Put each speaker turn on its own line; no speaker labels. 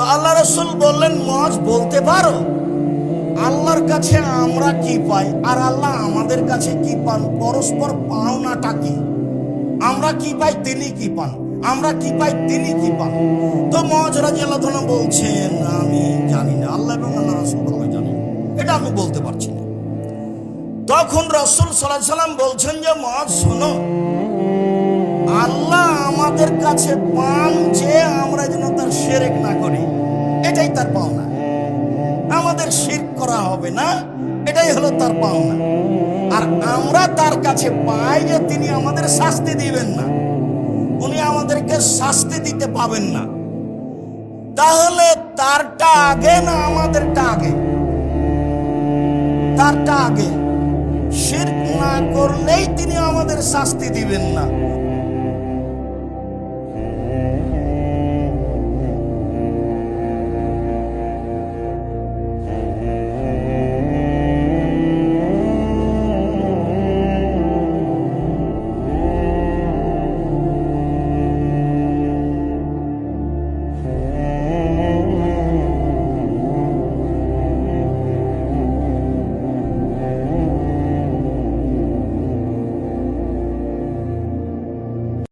তো আল্লাহ রাসূল বললেন, মুআজ বলতে পারো আল্লাহর কাছে আমরা কি পাই আর আল্লাহ আমাদের কাছে কি পান? পরস্পর পাওনাটা কি? আমরা কি পাই, তিনি কি পান? আমরা কি পাই, তিনি কি পান? তো মুআজ রাদিয়াল্লাহু তাআলা বলছেন, আমি জানি না, আল্লাহ এবং আল্লাহ রাসূল ভালো জানেন, এটা আমি বলতে পারছি না। তখন রাসূল সাল্লাল্লাহু আলাইহি ওয়াসাল্লাম বলছেন যে, মুআজ শোনো, আল্লাহ আমাদের কাছে পান যে আমরা যেন তার শিরক না করি, এটাই তার পাওনা। আমাদের শিরক করা হবে না, এটাই হলো তার পাওনা। আর আমরা তার কাছে পাই যে তিনি আমাদের শাস্তি দিবেন না, উনি আমাদেরকে শাস্তি দিতে পাবেন না। তাহলে তারটা আগে না আমাদেরটা আগে? তারটা আগে। শিরক না করলেই তিনি আমাদের শাস্তি দিবেন না,